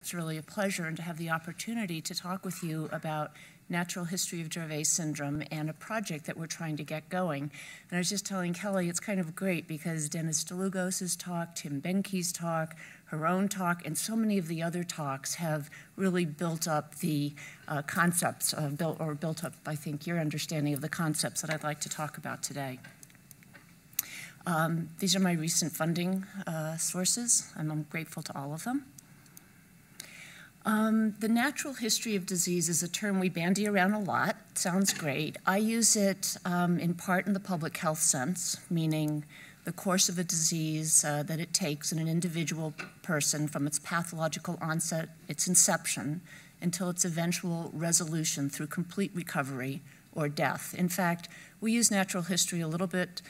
It's really a pleasure and to have the opportunity to talk with you about natural history of Dravet syndrome and a project that we're trying to get going. And I was just telling Kelly, it's kind of great because Dennis DeLugos' talk, Tim Benke's talk, her own talk, and so many of the other talks have really built up the concepts, built up, I think, your understanding of the concepts that I'd like to talk about today. These are my recent funding sources, and I'm grateful to all of them. The natural history of disease is a term we bandy around a lot. It sounds great. I use it in part in the public health sense, meaning the course of a disease that it takes in an individual person from its pathological onset, its inception, until its eventual resolution through complete recovery or death. In fact, we use natural history a little bit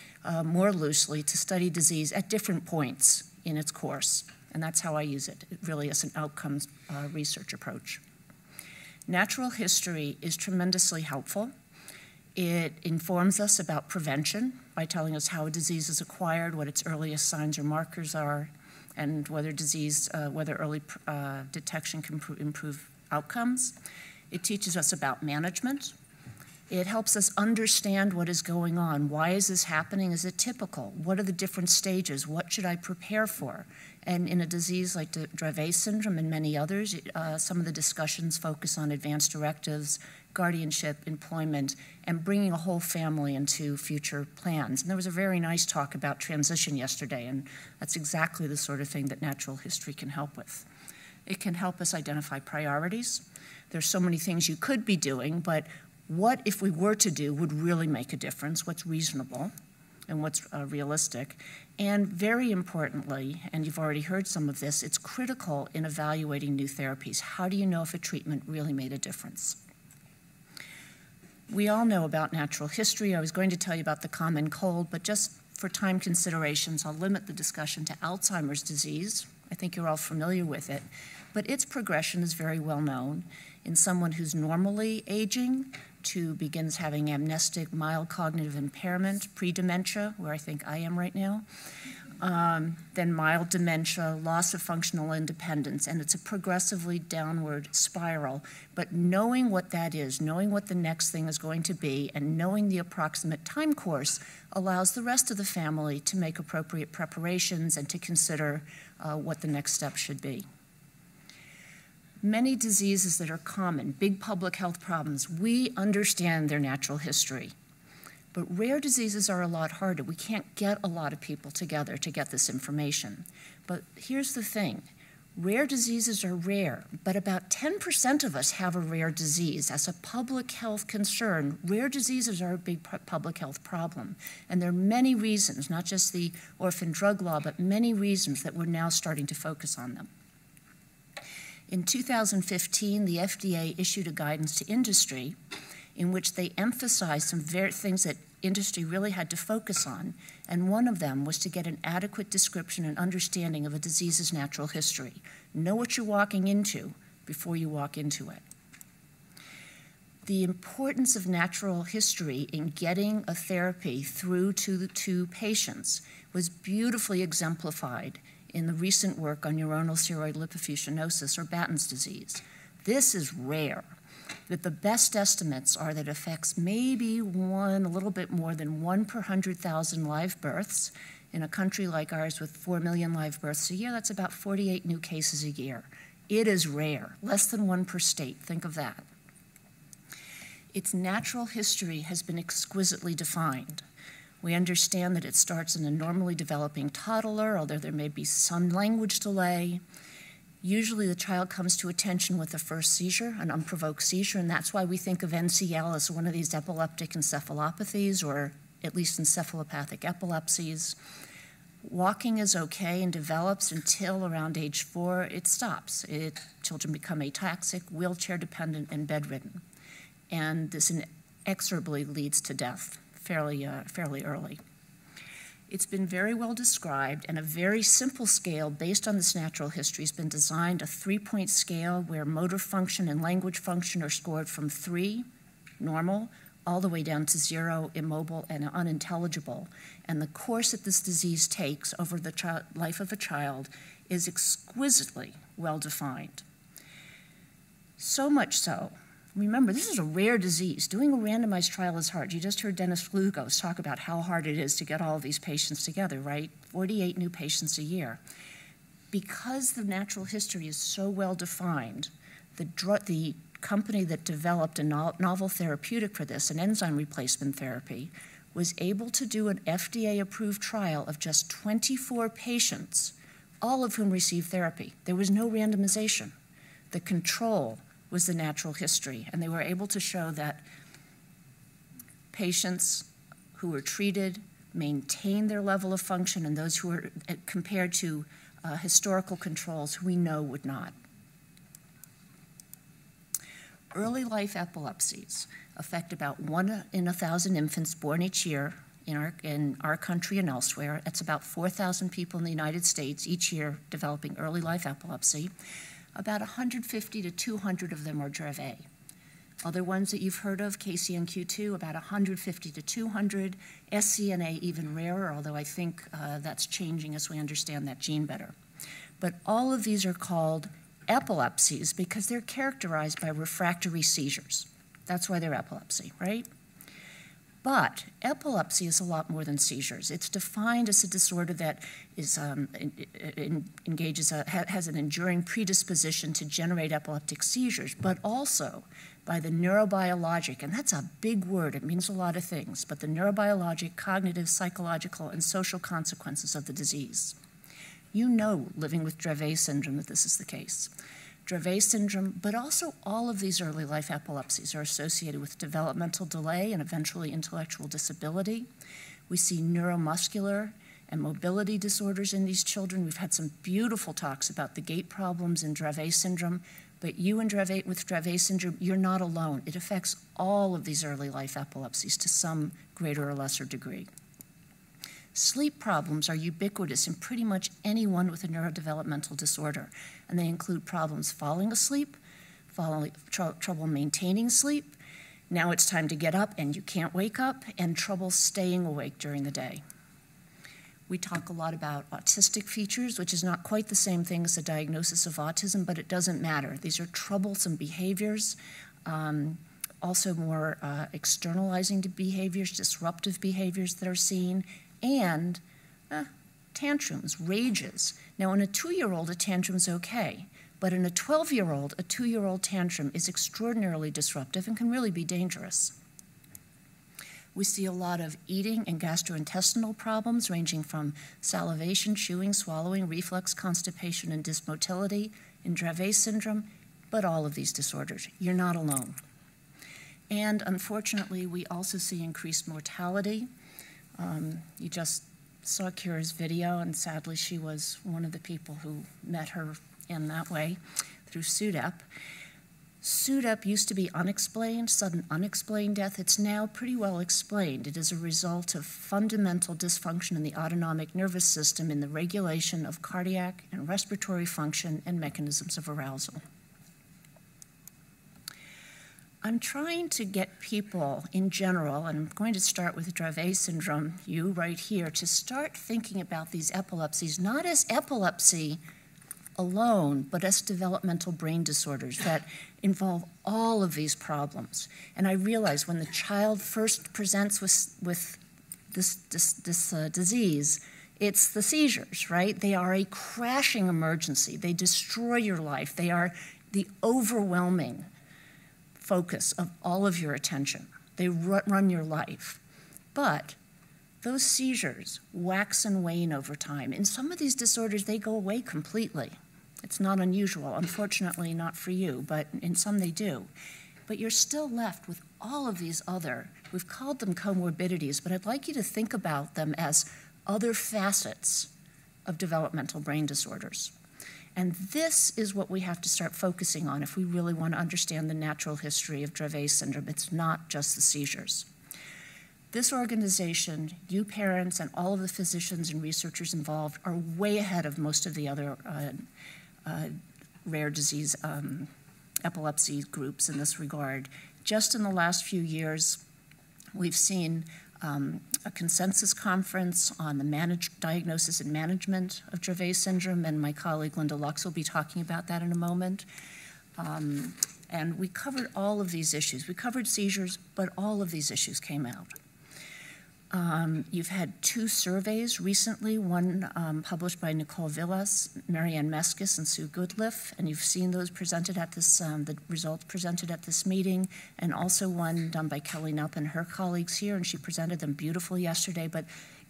more loosely to study disease at different points in its course. And that's how I use it. It really is an outcomes research approach. Natural history is tremendously helpful. It informs us about prevention by telling us how a disease is acquired, what its earliest signs or markers are, and whether early detection can improve outcomes. It teaches us about management. It helps us understand what is going on. Why is this happening? Is it typical? What are the different stages? What should I prepare for? And in a disease like Dravet syndrome and many others, some of the discussions focus on advanced directives, guardianship, employment, and bringing a whole family into future plans. And there was a very nice talk about transition yesterday, and that's exactly the sort of thing that natural history can help with. It can help us identify priorities. There's so many things you could be doing, but what, if we were to do, would really make a difference? What's reasonable and what's realistic? And very importantly, and you've already heard some of this, it's critical in evaluating new therapies. How do you know if a treatment really made a difference? We all know about natural history. I was going to tell you about the common cold, but just for time considerations, I'll limit the discussion to Alzheimer's disease. I think you're all familiar with it, but its progression is very well known. In someone who's normally aging to begins having amnestic, mild cognitive impairment, pre-dementia, where I think I am right now, then mild dementia, loss of functional independence, and it's a progressively downward spiral. But knowing what that is, knowing what the next thing is going to be, and knowing the approximate time course allows the rest of the family to make appropriate preparations and to consider what the next step should be. Many diseases that are common, big public health problems, we understand their natural history. But rare diseases are a lot harder. We can't get a lot of people together to get this information. But here's the thing. Rare diseases are rare, but about 10% of us have a rare disease. As a public health concern, rare diseases are a big public health problem. And there are many reasons, not just the orphan drug law, but many reasons that we're now starting to focus on them. In 2015, the FDA issued a guidance to industry in which they emphasized some things that industry really had to focus on, and one of them was to get an adequate description and understanding of a disease's natural history. Know what you're walking into before you walk into it. The importance of natural history in getting a therapy through to patients was beautifully exemplified in the recent work on neuronal ceroid lipofuscinosis, or Batten's disease. This is rare. That the best estimates are that it affects maybe a little bit more than 1 per 100,000 live births. In a country like ours with 4 million live births a year, that's about 48 new cases a year. It is rare, less than 1 per state, think of that. Its natural history has been exquisitely defined. We understand that it starts in a normally developing toddler, although there may be some language delay. Usually the child comes to attention with a first seizure, an unprovoked seizure, and that's why we think of NCL as one of these epileptic encephalopathies, or at least encephalopathic epilepsies. Walking is okay and develops until around age 4, it stops. Children become ataxic, wheelchair dependent, and bedridden. And this inexorably leads to death fairly early. It's been very well described, and a very simple scale based on this natural history has been designed, a 3-point scale where motor function and language function are scored from 3, normal, all the way down to 0, immobile and unintelligible. And the course that this disease takes over the life of a child is exquisitely well defined. So much so, remember, this is a rare disease. Doing a randomized trial is hard. You just heard Dennis Flugos talk about how hard it is to get all of these patients together, right? 48 new patients a year. Because the natural history is so well defined, the company that developed a novel therapeutic for this, an enzyme replacement therapy, was able to do an FDA-approved trial of just 24 patients, all of whom received therapy. There was no randomization. The control was the natural history, and they were able to show that patients who were treated maintained their level of function, and those who were compared to historical controls who we know would not. Early life epilepsies affect about 1 in 1,000 infants born each year in our country and elsewhere. It's about 4,000 people in the United States each year developing early life epilepsy. About 150 to 200 of them are Dravet. Other ones that you've heard of, KCNQ2, about 150 to 200. SCNA even rarer, although I think that's changing as we understand that gene better. But all of these are called epilepsies because they're characterized by refractory seizures. That's why they're epilepsy, right? But epilepsy is a lot more than seizures. It's defined as a disorder that is, has an enduring predisposition to generate epileptic seizures, but also by the neurobiologic, and that's a big word, it means a lot of things, but the neurobiologic, cognitive, psychological, and social consequences of the disease. You know, living with Dravet syndrome, that this is the case. Dravet syndrome, but also all of these early life epilepsies are associated with developmental delay and eventually intellectual disability. We see neuromuscular and mobility disorders in these children. We've had some beautiful talks about the gait problems in Dravet syndrome, but you with Dravet syndrome, you're not alone. It affects all of these early life epilepsies to some greater or lesser degree. Sleep problems are ubiquitous in pretty much anyone with a neurodevelopmental disorder, and they include problems falling asleep, trouble maintaining sleep, now it's time to get up and you can't wake up, and trouble staying awake during the day. We talk a lot about autistic features, which is not quite the same thing as a diagnosis of autism, but it doesn't matter. These are troublesome behaviors, also more externalizing behaviors, disruptive behaviors that are seen, and tantrums, rages. Now, in a 2-year-old, a tantrum's okay, but in a 12-year-old, a 2-year-old tantrum is extraordinarily disruptive and can really be dangerous. We see a lot of eating and gastrointestinal problems ranging from salivation, chewing, swallowing, reflux, constipation, and dysmotility in Dravet syndrome, but all of these disorders. You're not alone. And unfortunately, we also see increased mortality. You just saw Kira's video, and sadly she was one of the people who met her in that way through SUDEP. SUDEP used to be unexplained, sudden unexplained death. It's now pretty well explained. It is a result of fundamental dysfunction in the autonomic nervous system in the regulation of cardiac and respiratory function and mechanisms of arousal. I'm trying to get people in general, and I'm going to start with Dravet syndrome, you right here, to start thinking about these epilepsies, not as epilepsy alone, but as developmental brain disorders that involve all of these problems. And I realize when the child first presents with this disease, it's the seizures, right? They are a crashing emergency. They destroy your life. They are the overwhelming focus of all of your attention. They run your life. But those seizures wax and wane over time. In some of these disorders, they go away completely. It's not unusual, unfortunately not for you, but in some they do. But you're still left with all of these other, we've called them comorbidities, but I'd like you to think about them as other facets of developmental brain disorders. And this is what we have to start focusing on if we really want to understand the natural history of Dravet syndrome. It's not just the seizures. This organization, you parents, and all of the physicians and researchers involved are way ahead of most of the other rare disease epilepsy groups in this regard. Just in the last few years, we've seen a consensus conference on the diagnosis and management of Dravet syndrome, and my colleague Linda Lux will be talking about that in a moment. And we covered all of these issues. We covered seizures, but all of these issues came out. You've had 2 surveys recently, one published by Nicole Villas, Marianne Meskis, and Sue Goodliff, and you've seen those presented at this, the results presented at this meeting, and also one done by Kelly Knupp and her colleagues here, and she presented them beautifully yesterday, but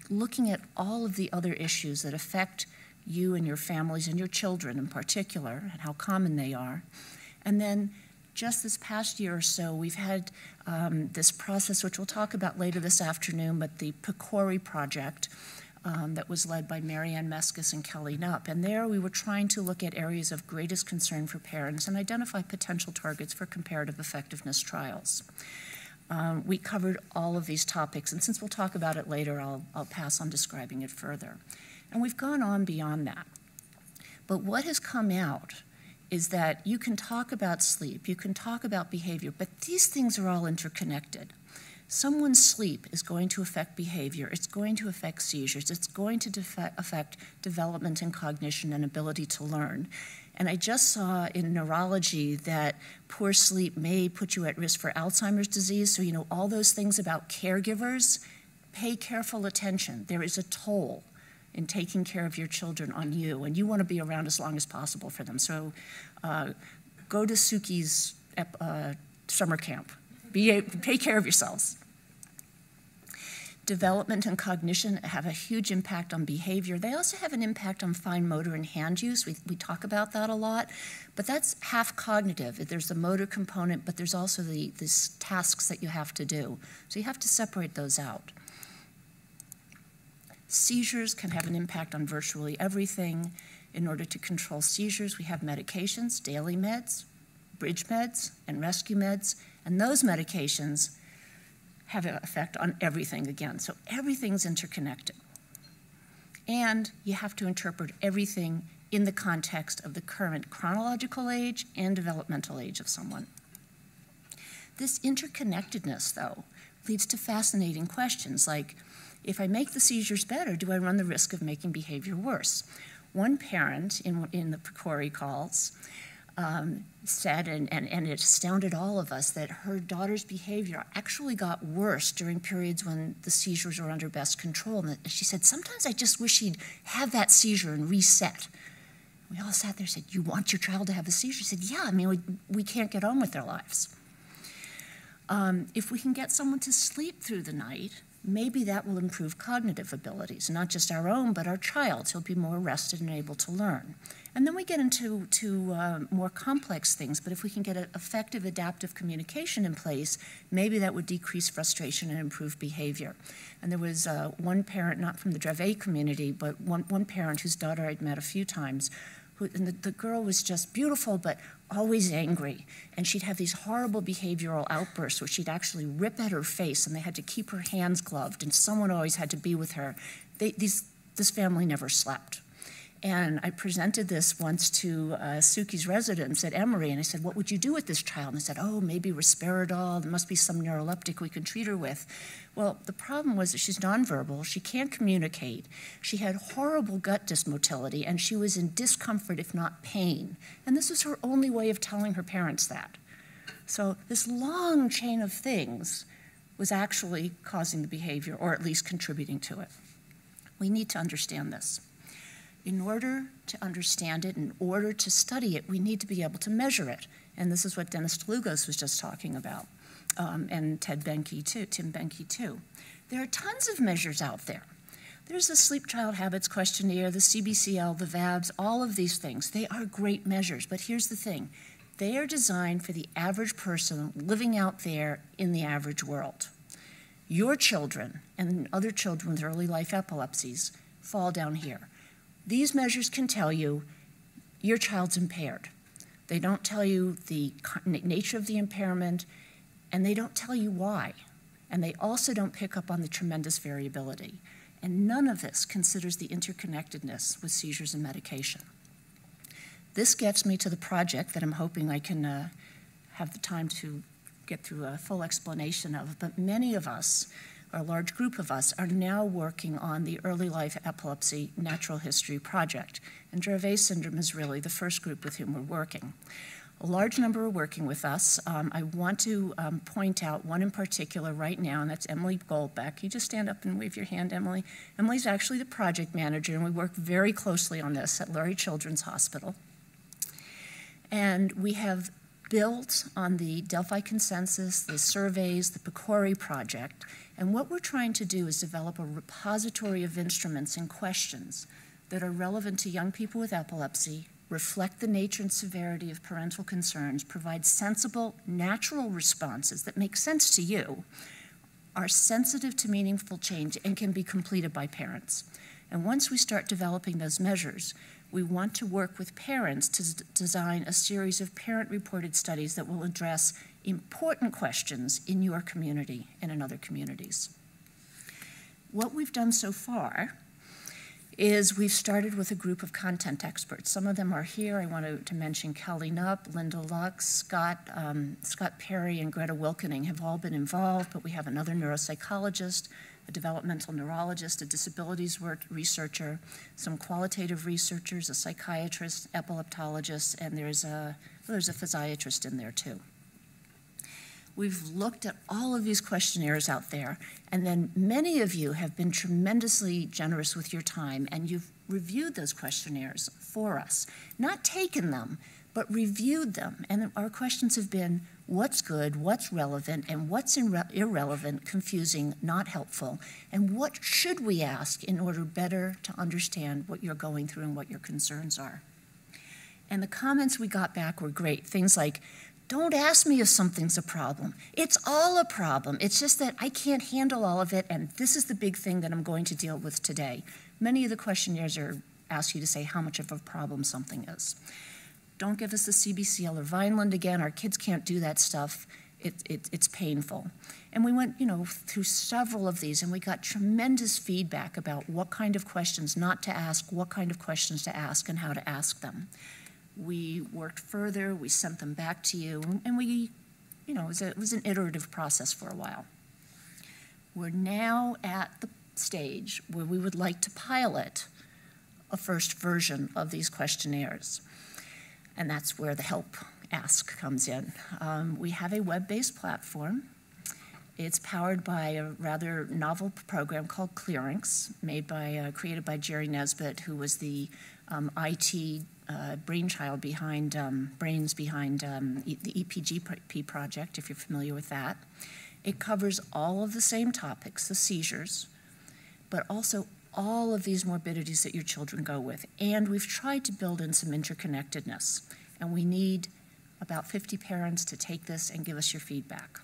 looking at all of the other issues that affect you and your families and your children in particular, and how common they are. And then just this past year or so, we've had this process, which we'll talk about later this afternoon, but the Pakora Project that was led by Marianne Meskis and Kelly Knupp. And there we were trying to look at areas of greatest concern for parents and identify potential targets for comparative effectiveness trials. We covered all of these topics, and since we'll talk about it later, I'll pass on describing it further. And we've gone on beyond that. But what has come out is that you can talk about sleep, you can talk about behavior, but these things are all interconnected. Someone's sleep is going to affect behavior, it's going to affect seizures, it's going to affect development and cognition and ability to learn. And I just saw in neurology that poor sleep may put you at risk for Alzheimer's disease, so you know all those things about caregivers, pay careful attention. There is a toll in taking care of your children on you, and you want to be around as long as possible for them. So go to Suki's summer camp. Take care of yourselves. Development and cognition have a huge impact on behavior. They also have an impact on fine motor and hand use. We talk about that a lot, but that's half cognitive. There's the motor component, but there's also these tasks that you have to do. So you have to separate those out. Seizures can have an impact on virtually everything. In order to control seizures, we have medications, daily meds, bridge meds, and rescue meds, and those medications have an effect on everything again. So everything's interconnected. And you have to interpret everything in the context of the current chronological age and developmental age of someone. This interconnectedness, though, leads to fascinating questions like, if I make the seizures better, do I run the risk of making behavior worse? One parent in the Pakora calls said, and it astounded all of us, that her daughter's behavior actually got worse during periods when the seizures were under best control. And she said, sometimes I just wish he'd have that seizure and reset. We all sat there and said, you want your child to have a seizure? She said, yeah, I mean, we can't get on with their lives. If we can get someone to sleep through the night, maybe that will improve cognitive abilities, not just our own, but our child's. He'll be more rested and able to learn. And then we get into more complex things, but if we can get an effective adaptive communication in place, maybe that would decrease frustration and improve behavior. And there was one parent, not from the Dravet community, but one parent whose daughter I'd met a few times, and the girl was just beautiful, but always angry. And she'd have these horrible behavioral outbursts where she'd actually rip at her face, and they had to keep her hands gloved, and someone always had to be with her. This family never slept. And I presented this once to Suki's residents at Emory, and I said, what would you do with this child? And they said, oh, maybe risperidol. There must be some neuroleptic we could treat her with. Well, the problem was that she's nonverbal. She can't communicate. She had horrible gut dysmotility, and she was in discomfort, if not pain. And this was her only way of telling her parents that. So this long chain of things was actually causing the behavior, or at least contributing to it. We need to understand this. In order to understand it, in order to study it, we need to be able to measure it. And this is what Dennis DeLugos was just talking about, and Tim Benke too. There are tons of measures out there. There's the Sleep Child Habits Questionnaire, the CBCL, the VABS, all of these things. They are great measures, but here's the thing. They are designed for the average person living out there in the average world. Your children and other children with early life epilepsies fall down here. These measures can tell you your child's impaired. They don't tell you the nature of the impairment, and they don't tell you why. And they also don't pick up on the tremendous variability. And none of this considers the interconnectedness with seizures and medication. This gets me to the project that I'm hoping I can have the time to get through a full explanation of, but many of us, a large group of us, are now working on the Early Life Epilepsy Natural History Project. And Dravet syndrome is really the first group with whom we're working. A large number are working with us. I want to point out one in particular right now, and that's Emily Goldbeck. You just stand up and wave your hand, Emily. Emily's actually the project manager, and we work very closely on this at Lurie Children's Hospital. And we have built on the Delphi Consensus, the surveys, the Pakora Project, and what we're trying to do is develop a repository of instruments and questions that are relevant to young people with epilepsy, reflect the nature and severity of parental concerns, provide sensible, natural responses that make sense to you, are sensitive to meaningful change, and can be completed by parents. And once we start developing those measures, we want to work with parents to design a series of parent-reported studies that will address important questions in your community and in other communities. What we've done so far is we've started with a group of content experts. Some of them are here. I want to mention Kelly Knupp, Linda Lux, Scott Perry, and Greta Wilkening have all been involved, but we have another neuropsychologist, a developmental neurologist, a disabilities researcher, some qualitative researchers, a psychiatrist, epileptologist, and there's a physiatrist in there too. We've looked at all of these questionnaires out there, and then many of you have been tremendously generous with your time, and you've reviewed those questionnaires for us. Not taken them, but reviewed them. And our questions have been, what's good, what's relevant, and what's irrelevant, confusing, not helpful, and what should we ask in order better to understand what you're going through and what your concerns are. And the comments we got back were great. Things like, don't ask me if something's a problem. It's all a problem. It's just that I can't handle all of it, and this is the big thing that I'm going to deal with today. Many of the questionnaires ask you to say how much of a problem something is. Don't give us the CBCL or Vineland again. Our kids can't do that stuff. It's painful. And we went, through several of these, and we got tremendous feedback about what kind of questions not to ask, what kind of questions to ask, and how to ask them. We worked further, we sent them back to you, and we, it was an iterative process for a while. We're now at the stage where we would like to pilot a first version of these questionnaires, and that's where the help ask comes in. We have a web-based platform. It's powered by a rather novel program called Clearance, created by Jerry Nesbitt, who was the IT brainchild behind, brains behind the EPGP project, if you're familiar with that. It covers all of the same topics, the seizures, but also all of these morbidities that your children go with. And we've tried to build in some interconnectedness. And we need about 50 parents to take this and give us your feedback.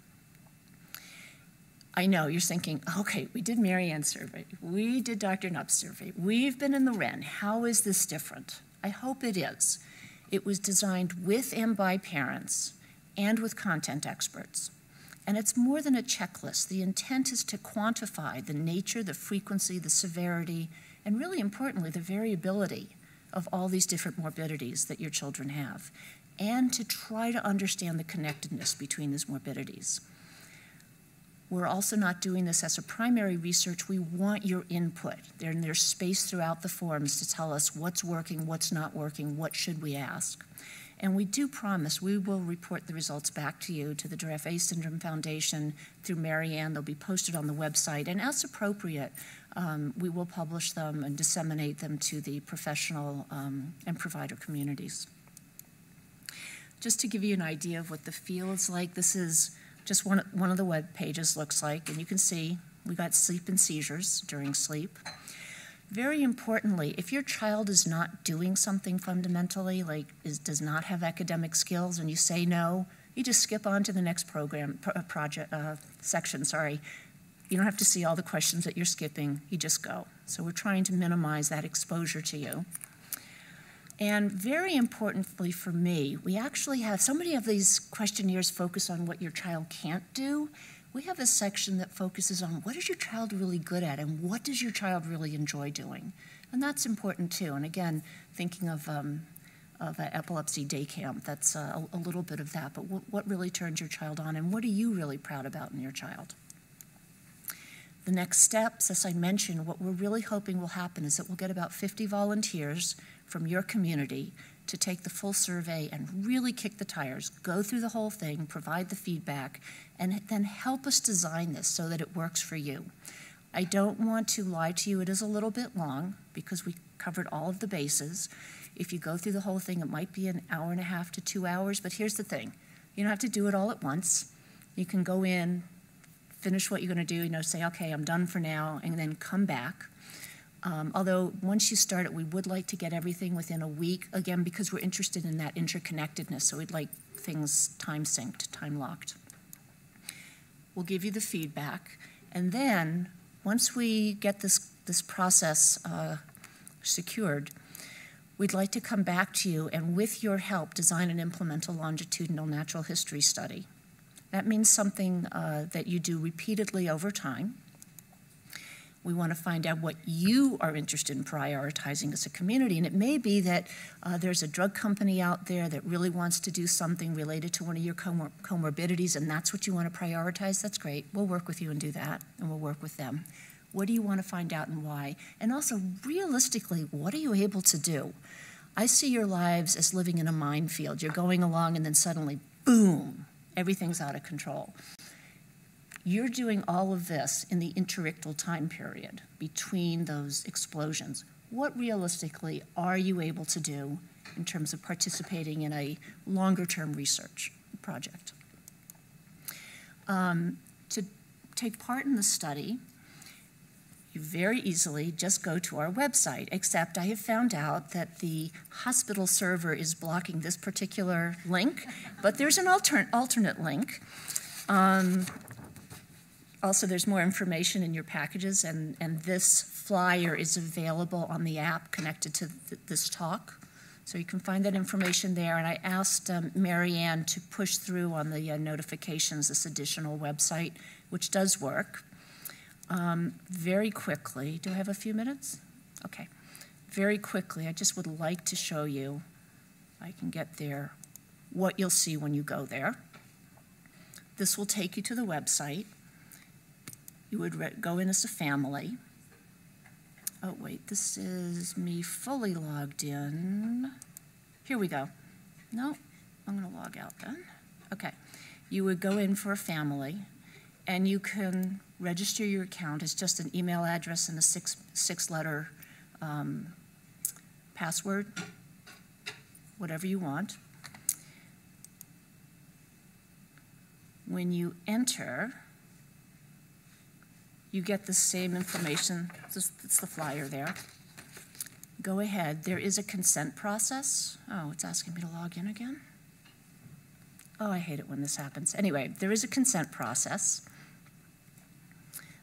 I know you're thinking, okay, we did Mary Ann's survey, we did Dr. Knupp's survey, we've been in the REN, how is this different? I hope it is. It was designed with and by parents and with content experts. And it's more than a checklist. The intent is to quantify the nature, the frequency, the severity, and really importantly, the variability of all these different morbidities that your children have, and to try to understand the connectedness between these morbidities. We're also not doing this as a primary research. We want your input. There's space throughout the forms to tell us what's working, what's not working, what should we ask. And we do promise we will report the results back to you, to the Dravet Syndrome Foundation, through Mary Ann. They'll be posted on the website. And as appropriate, we will publish them and disseminate them to the professional and provider communities. Just to give you an idea of what the field's like, this is just one of the web pages looks like, and you can see we got sleep and seizures during sleep. Very importantly, if your child is not doing something fundamentally, like does not have academic skills, and you say no, you just skip on to the next section. You don't have to see all the questions that you're skipping, you just go. So we're trying to minimize that exposure to you. And very importantly for me, we actually have, so many of these questionnaires focus on what your child can't do. We have a section that focuses on what is your child really good at and what does your child really enjoy doing. And that's important too. And again, thinking of an epilepsy day camp, that's a little bit of that. But what really turns your child on and what are you really proud about in your child? The next steps, as I mentioned, what we're really hoping will happen is that we'll get about 50 volunteers from your community to take the full survey and really kick the tires, go through the whole thing, provide the feedback, and then help us design this so that it works for you. I don't want to lie to you, it is a little bit long because we covered all of the bases. If you go through the whole thing, it might be an hour and a half to 2 hours, but here's the thing. You don't have to do it all at once. You can go in, finish what you're going to do, say, okay, I'm done for now, and then come back. Although once you start it, we would like to get everything within a week, again, because we're interested in that interconnectedness, so we'd like things time synced, time locked. We'll give you the feedback, and then once we get this process secured, we'd like to come back to you and with your help design and implement a longitudinal natural history study. That means something that you do repeatedly over time. We want to find out what you are interested in prioritizing as a community. And it may be that there's a drug company out there that really wants to do something related to one of your comorbidities, and that's what you want to prioritize. That's great. We'll work with you and do that, and we'll work with them. What do you want to find out and why? And also, realistically, what are you able to do? I see your lives as living in a minefield. You're going along, and then suddenly, boom, everything's out of control. You're doing all of this in the interictal time period between those explosions. What realistically are you able to do in terms of participating in a longer-term research project? To take part in the study, you very easily just go to our website, except I have found out that the hospital server is blocking this particular link, but there's an alternate link. Also, there's more information in your packages, and this flyer is available on the app connected to this talk. So you can find that information there, and I asked Mary Ann to push through on the notifications this additional website, which does work. Very quickly, do I have a few minutes? Okay. Very quickly, I just would like to show you, if I can get there, what you'll see when you go there. This will take you to the website. You would go in as a family. Oh, wait, this is me fully logged in. Here we go. No, I'm going to log out then. Okay. You would go in for a family, and you can register your account. It's just an email address and a six-letter password, whatever you want. When you enter, you get the same information. It's the flyer there. Go ahead. There is a consent process. Oh, it's asking me to log in again. Oh, I hate it when this happens. Anyway, there is a consent process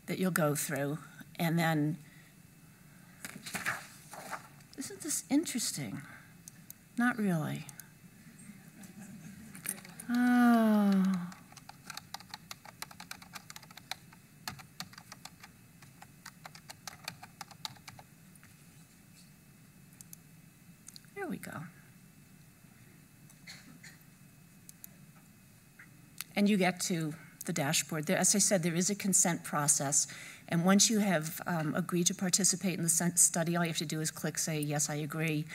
that you'll go through, and then, isn't this interesting? Not really. Oh. There we go. And you get to the dashboard. There, as I said, there is a consent process, and once you have agreed to participate in the study, all you have to do is click, say, yes, I agree.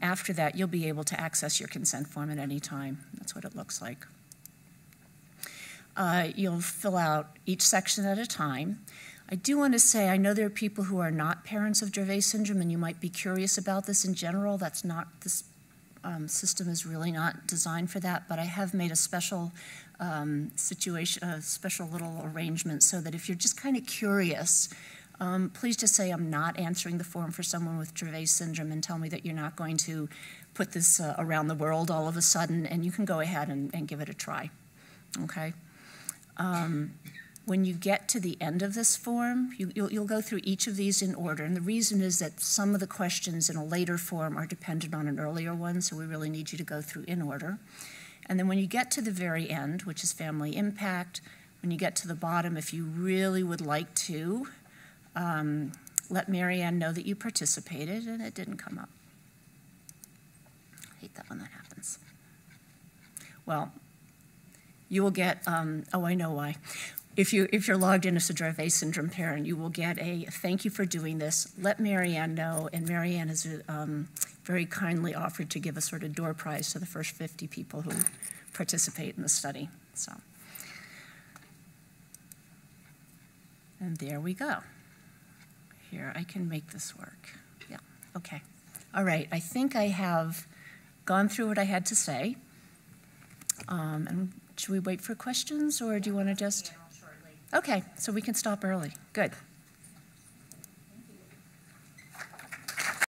After that, you'll be able to access your consent form at any time. That's what it looks like. You'll fill out each section at a time. I do want to say, I know there are people who are not parents of Dravet syndrome, and you might be curious about this in general. That's not, this system is really not designed for that, but I have made a special situation, a special little arrangement so that if you're just kind of curious, please just say I'm not answering the form for someone with Dravet syndrome and tell me that you're not going to put this around the world all of a sudden, and you can go ahead and give it a try, okay? When you get to the end of this form, you'll go through each of these in order, and the reason is that some of the questions in a later form are dependent on an earlier one, so we really need you to go through in order. And then when you get to the very end, which is family impact, when you get to the bottom, if you really would like to, let Mary Ann know that you participated and it didn't come up. I hate that when that happens. Well, you will get, oh, I know why. if you're logged in as a Dravet syndrome parent, you will get a thank you for doing this. Let Marianne know, and Marianne has very kindly offered to give a sort of door prize to the first 50 people who participate in the study. So, and there we go. Here, I can make this work. Yeah, okay. All right, I think I have gone through what I had to say. And should we wait for questions, or do you want to just? Okay, so we can stop early. Good.